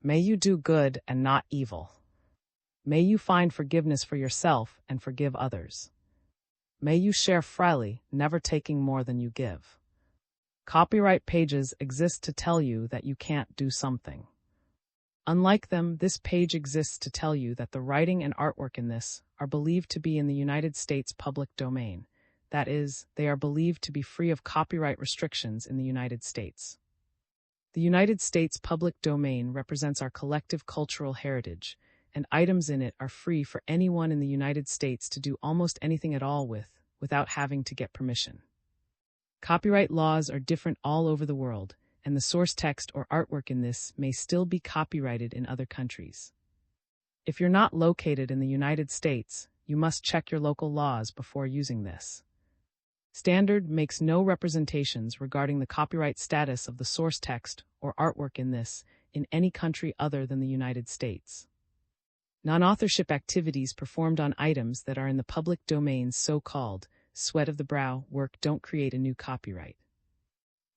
May you do good and not evil. May you find forgiveness for yourself and forgive others. May you share freely, never taking more than you give. Copyright pages exist to tell you that you can't do something. Unlike them, this page exists to tell you that the writing and artwork in this are believed to be in the United States public domain. That is, they are believed to be free of copyright restrictions in the United States. The United States public domain represents our collective cultural heritage, and items in it are free for anyone in the United States to do almost anything at all with, without having to get permission. Copyright laws are different all over the world, and the source text or artwork in this may still be copyrighted in other countries. If you're not located in the United States, you must check your local laws before using this. Standard makes no representations regarding the copyright status of the source text or artwork in this in any country other than the United States. Non-authorship activities performed on items that are in the public domain's so-called sweat of the brow work don't create a new copyright.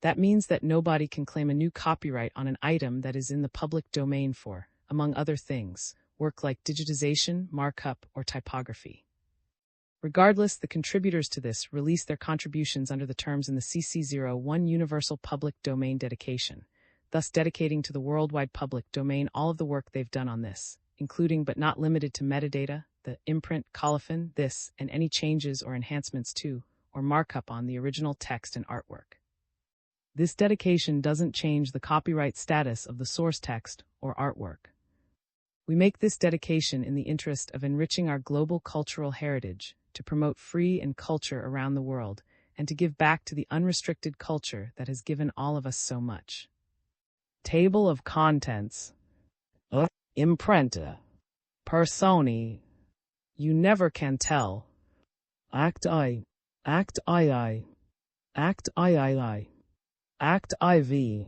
That means that nobody can claim a new copyright on an item that is in the public domain for, among other things, work like digitization, markup, or typography. Regardless, the contributors to this release their contributions under the terms in the CC01 Universal Public Domain Dedication, thus dedicating to the worldwide public domain all of the work they've done on this, including but not limited to metadata, the imprint, colophon, this, and any changes or enhancements to, or markup on the original text and artwork. This dedication doesn't change the copyright status of the source text or artwork. We make this dedication in the interest of enriching our global cultural heritage, to promote free and culture around the world, and to give back to the unrestricted culture that has given all of us so much. Table of Contents. Imprenta. Personi. You never can tell. Act I. Act II. Act III. Act IV.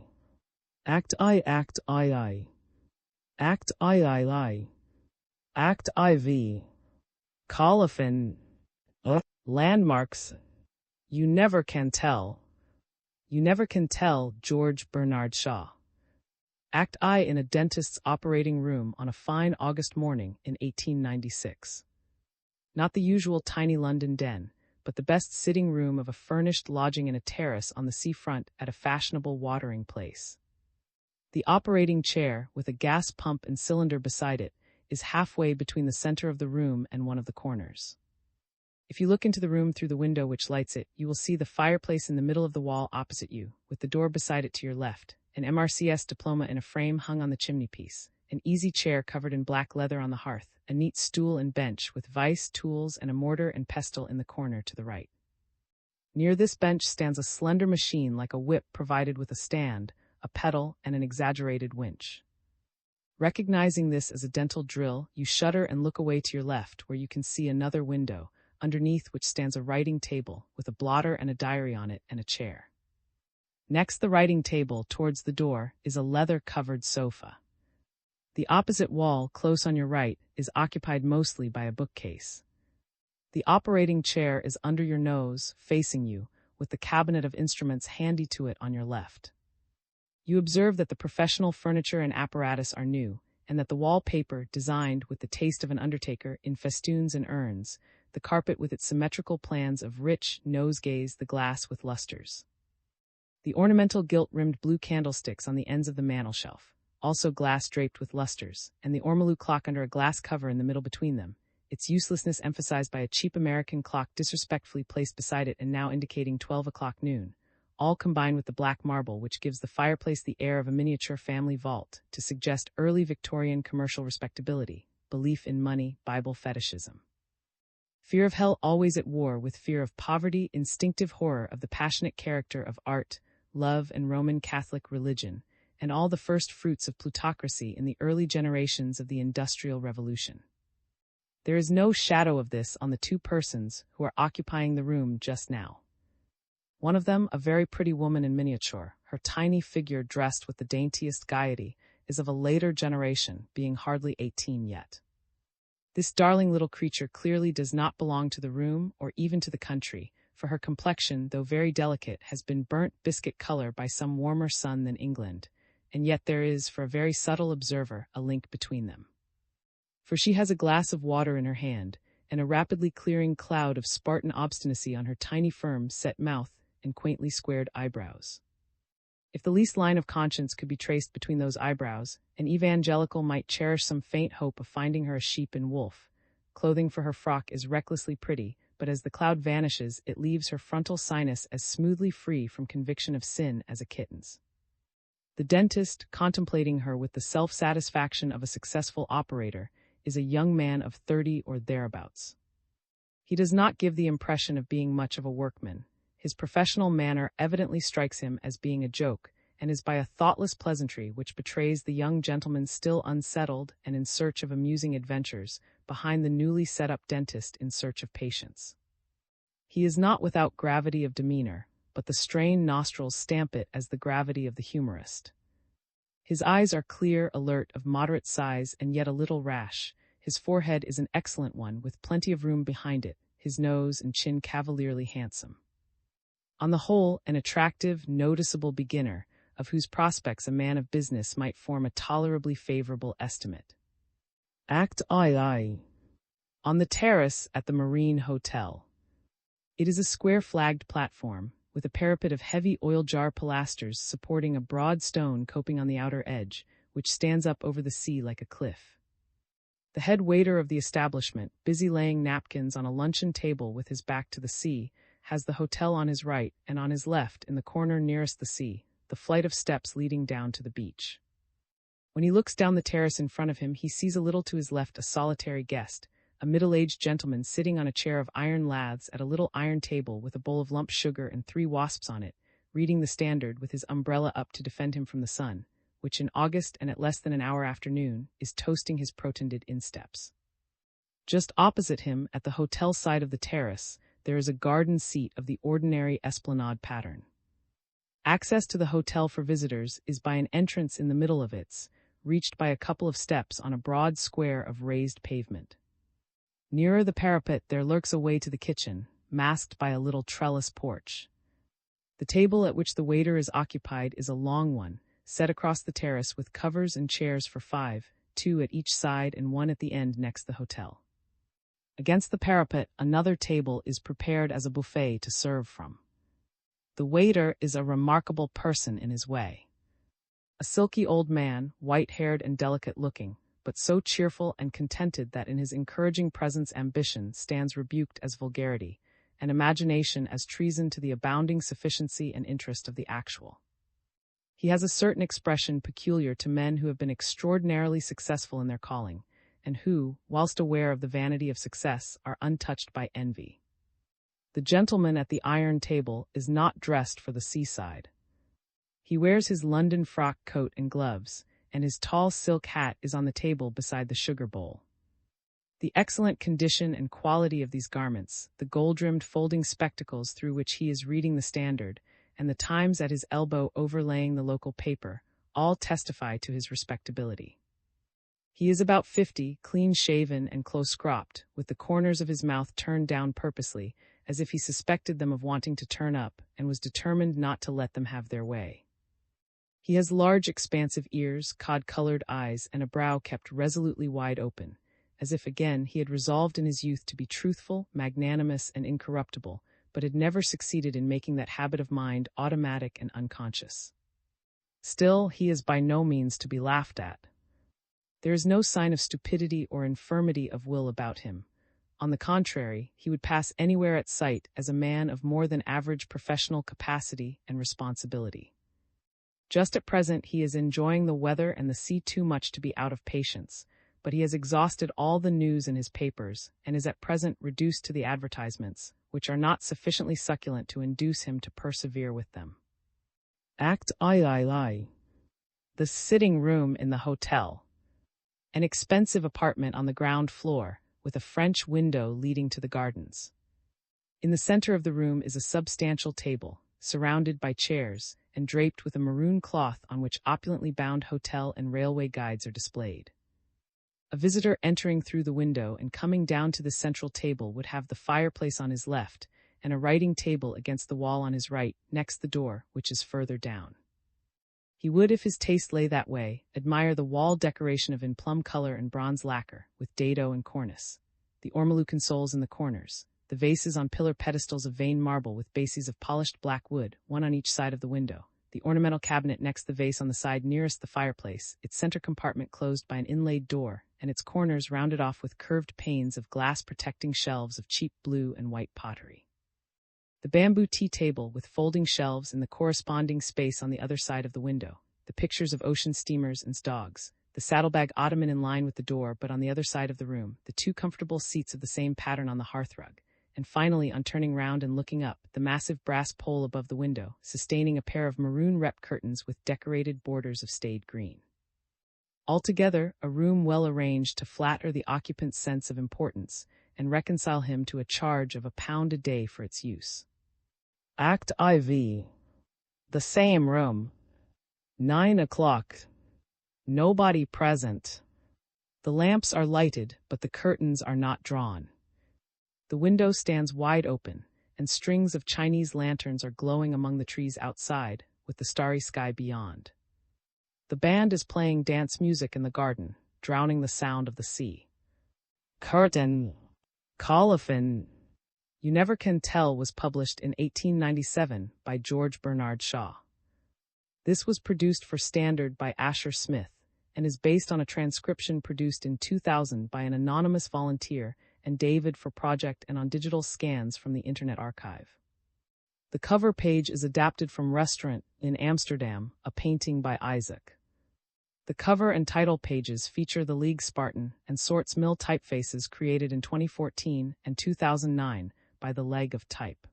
Act I. Act II. Act III. Act IV. Colophon. Landmarks. You never can tell. You never can tell. George Bernard Shaw. Act I in a dentist's operating room on a fine August morning in 1896. Not the usual tiny London den, but the best sitting room of a furnished lodging in a terrace on the seafront at a fashionable watering place. The operating chair, with a gas pump and cylinder beside it, is halfway between the center of the room and one of the corners. If you look into the room through the window which lights it, you will see the fireplace in the middle of the wall opposite you, with the door beside it to your left, an MRCS diploma in a frame hung on the chimneypiece, an easy chair covered in black leather on the hearth, a neat stool and bench with vise, tools, and a mortar and pestle in the corner to the right. Near this bench stands a slender machine like a whip provided with a stand, a pedal, and an exaggerated winch. Recognizing this as a dental drill, you shudder and look away to your left, where you can see another window, underneath which stands a writing table with a blotter and a diary on it and a chair. Next the writing table, towards the door, is a leather-covered sofa. The opposite wall, close on your right, is occupied mostly by a bookcase. The operating chair is under your nose, facing you, with the cabinet of instruments handy to it on your left. You observe that the professional furniture and apparatus are new, and that the wallpaper, designed with the taste of an undertaker in festoons and urns, the carpet with its symmetrical plans of rich nosegays, the glass with lustres. The ornamental gilt-rimmed blue candlesticks on the ends of the mantelshelf, also glass draped with lustres, and the ormolu clock under a glass cover in the middle between them, its uselessness emphasized by a cheap American clock disrespectfully placed beside it and now indicating 12 o'clock noon, all combined with the black marble which gives the fireplace the air of a miniature family vault to suggest early Victorian commercial respectability, belief in money, Bible fetishism. Fear of hell always at war with fear of poverty, instinctive horror of the passionate character of art, love, and Roman Catholic religion, and all the first fruits of plutocracy in the early generations of the Industrial Revolution. There is no shadow of this on the two persons who are occupying the room just now. One of them, a very pretty woman in miniature, her tiny figure dressed with the daintiest gaiety, is of a later generation, being hardly 18 yet. This darling little creature clearly does not belong to the room or even to the country, for her complexion, though very delicate, has been burnt biscuit color by some warmer sun than England, and yet there is, for a very subtle observer, a link between them. For she has a glass of water in her hand, and a rapidly clearing cloud of Spartan obstinacy on her tiny firm, set mouth and quaintly squared eyebrows. If the least line of conscience could be traced between those eyebrows, an evangelical might cherish some faint hope of finding her a sheep in wolf. Clothing for her frock is recklessly pretty, but as the cloud vanishes, it leaves her frontal sinus as smoothly free from conviction of sin as a kitten's. The dentist, contemplating her with the self-satisfaction of a successful operator, is a young man of 30 or thereabouts. He does not give the impression of being much of a workman. His professional manner evidently strikes him as being a joke, and is by a thoughtless pleasantry which betrays the young gentleman still unsettled and in search of amusing adventures, behind the newly set-up dentist in search of patients. He is not without gravity of demeanor, but the strained nostrils stamp it as the gravity of the humorist. His eyes are clear, alert, of moderate size, and yet a little rash. His forehead is an excellent one, with plenty of room behind it, his nose and chin cavalierly handsome. On the whole, an attractive, noticeable beginner, of whose prospects a man of business might form a tolerably favorable estimate. Act II. On the terrace at the Marine Hotel. It is a square flagged platform, with a parapet of heavy oil jar pilasters supporting a broad stone coping on the outer edge, which stands up over the sea like a cliff. The head waiter of the establishment, busy laying napkins on a luncheon table with his back to the sea, has the hotel on his right, and on his left, in the corner nearest the sea, the flight of steps leading down to the beach. When he looks down the terrace in front of him, he sees a little to his left a solitary guest, a middle-aged gentleman sitting on a chair of iron laths at a little iron table with a bowl of lump sugar and 3 wasps on it, reading the Standard with his umbrella up to defend him from the sun, which in August and at less than an hour after noon is toasting his protended insteps. Just opposite him, at the hotel side of the terrace, there is a garden seat of the ordinary esplanade pattern. Access to the hotel for visitors is by an entrance in the middle of it, reached by a couple of steps on a broad square of raised pavement. Nearer the parapet there lurks a way to the kitchen, masked by a little trellis porch. The table at which the waiter is occupied is a long one, set across the terrace with covers and chairs for 5, 2 at each side and 1 at the end next the hotel. Against the parapet, another table is prepared as a buffet to serve from. The waiter is a remarkable person in his way. A silky old man, white-haired and delicate-looking, but so cheerful and contented that in his encouraging presence ambition stands rebuked as vulgarity, and imagination as treason to the abounding sufficiency and interest of the actual. He has a certain expression peculiar to men who have been extraordinarily successful in their calling, and who, whilst aware of the vanity of success, are untouched by envy. The gentleman at the iron table is not dressed for the seaside. He wears his London frock coat and gloves, and his tall silk hat is on the table beside the sugar bowl. The excellent condition and quality of these garments, the gold-rimmed folding spectacles through which he is reading the Standard, and the Times at his elbow overlaying the local paper, all testify to his respectability. He is about 50, clean-shaven and close-cropped, with the corners of his mouth turned down purposely, as if he suspected them of wanting to turn up, and was determined not to let them have their way. He has large expansive ears, cod-colored eyes, and a brow kept resolutely wide open, as if again he had resolved in his youth to be truthful, magnanimous, and incorruptible, but had never succeeded in making that habit of mind automatic and unconscious. Still, he is by no means to be laughed at. There is no sign of stupidity or infirmity of will about him. On the contrary, he would pass anywhere at sight as a man of more than average professional capacity and responsibility. Just at present he is enjoying the weather and the sea too much to be out of patience, but he has exhausted all the news in his papers, and is at present reduced to the advertisements, which are not sufficiently succulent to induce him to persevere with them. Act II. The sitting room in the hotel. An expensive apartment on the ground floor, with a French window leading to the gardens. In the center of the room is a substantial table, surrounded by chairs, and draped with a maroon cloth on which opulently bound hotel and railway guides are displayed. A visitor entering through the window and coming down to the central table would have the fireplace on his left, and a writing table against the wall on his right, next the door, which is further down. He would, if his taste lay that way, admire the wall decoration of in plum color and bronze lacquer, with dado and cornice, the ormolu consoles in the corners, the vases on pillar pedestals of veined marble with bases of polished black wood, one on each side of the window, the ornamental cabinet next the vase on the side nearest the fireplace, its center compartment closed by an inlaid door, and its corners rounded off with curved panes of glass protecting shelves of cheap blue and white pottery. The bamboo tea table with folding shelves in the corresponding space on the other side of the window, the pictures of ocean steamers and dogs, the saddlebag ottoman in line with the door but on the other side of the room, the two comfortable seats of the same pattern on the hearthrug, and finally, on turning round and looking up, the massive brass pole above the window, sustaining a pair of maroon rep curtains with decorated borders of stayed green. Altogether, a room well arranged to flatter the occupant's sense of importance and reconcile him to a charge of £1 a day for its use. Act IV. The same room. 9 o'clock. Nobody present. The lamps are lighted, but the curtains are not drawn. The window stands wide open, and strings of Chinese lanterns are glowing among the trees outside, with the starry sky beyond. The band is playing dance music in the garden, drowning the sound of the sea. Curtain. Colophon. You Never Can Tell was published in 1897 by George Bernard Shaw. This was produced for Standard by Asher Smith and is based on a transcription produced in 2000 by an anonymous volunteer and David for Project and on digital scans from the Internet Archive. The cover page is adapted from Restaurant in Amsterdam, a painting by Isaac. The cover and title pages feature the League Spartan and Sorts Mill typefaces created in 2014 and 2009 by the Leg of Type.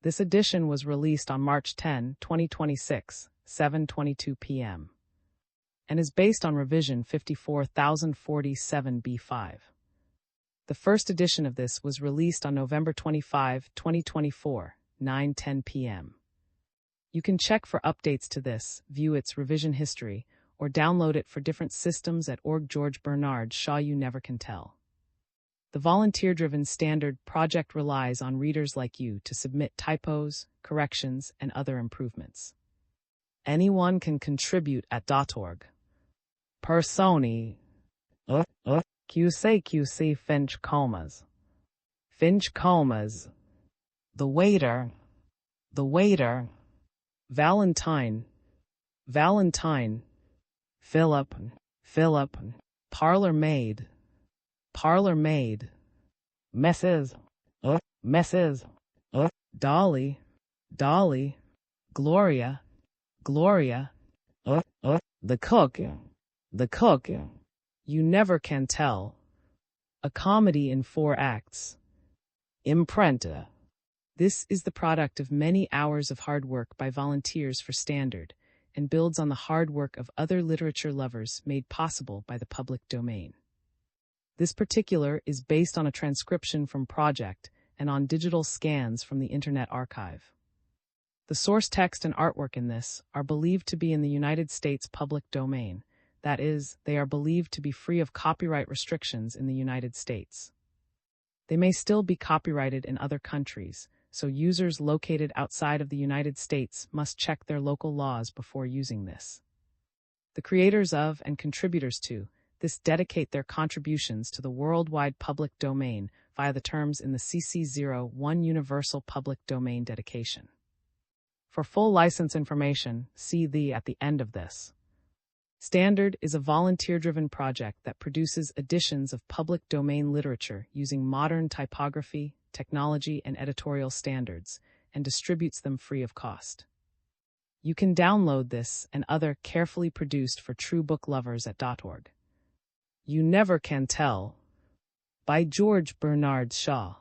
This edition was released on March 10, 2026, 7:22 p.m. and is based on revision 54047B5. The first edition of this was released on November 25, 2024, 9:10 p.m. You can check for updates to this, view its revision history, or download it for different systems at org. George Bernard Shaw. You Never Can Tell. The volunteer-driven Standard project relies on readers like you to submit typos, corrections, and other improvements. Anyone can contribute at .org. Personi. QC Finch Comas. Finch Comas. The waiter. Valentine. Philip. Parlor maid. Mrs. Dolly. Gloria. The cook. You Never Can Tell. A comedy in 4 acts. Imprenta. This is the product of many hours of hard work by volunteers for Standard and builds on the hard work of other literature lovers made possible by the public domain. This particular is based on a transcription from Project and on digital scans from the Internet Archive. The source text and artwork in this are believed to be in the United States public domain. That is, they are believed to be free of copyright restrictions in the United States. They may still be copyrighted in other countries, so users located outside of the United States must check their local laws before using this. The creators of and contributors to this dedicate their contributions to the worldwide public domain via the terms in the CC01 Universal Public Domain Dedication. For full license information, see the at the end of this. Standard is a volunteer-driven project that produces editions of public domain literature using modern typography, technology, and editorial standards, and distributes them free of cost. You can download this and other carefully produced for true book lovers at .org. You Never Can Tell by George Bernard Shaw.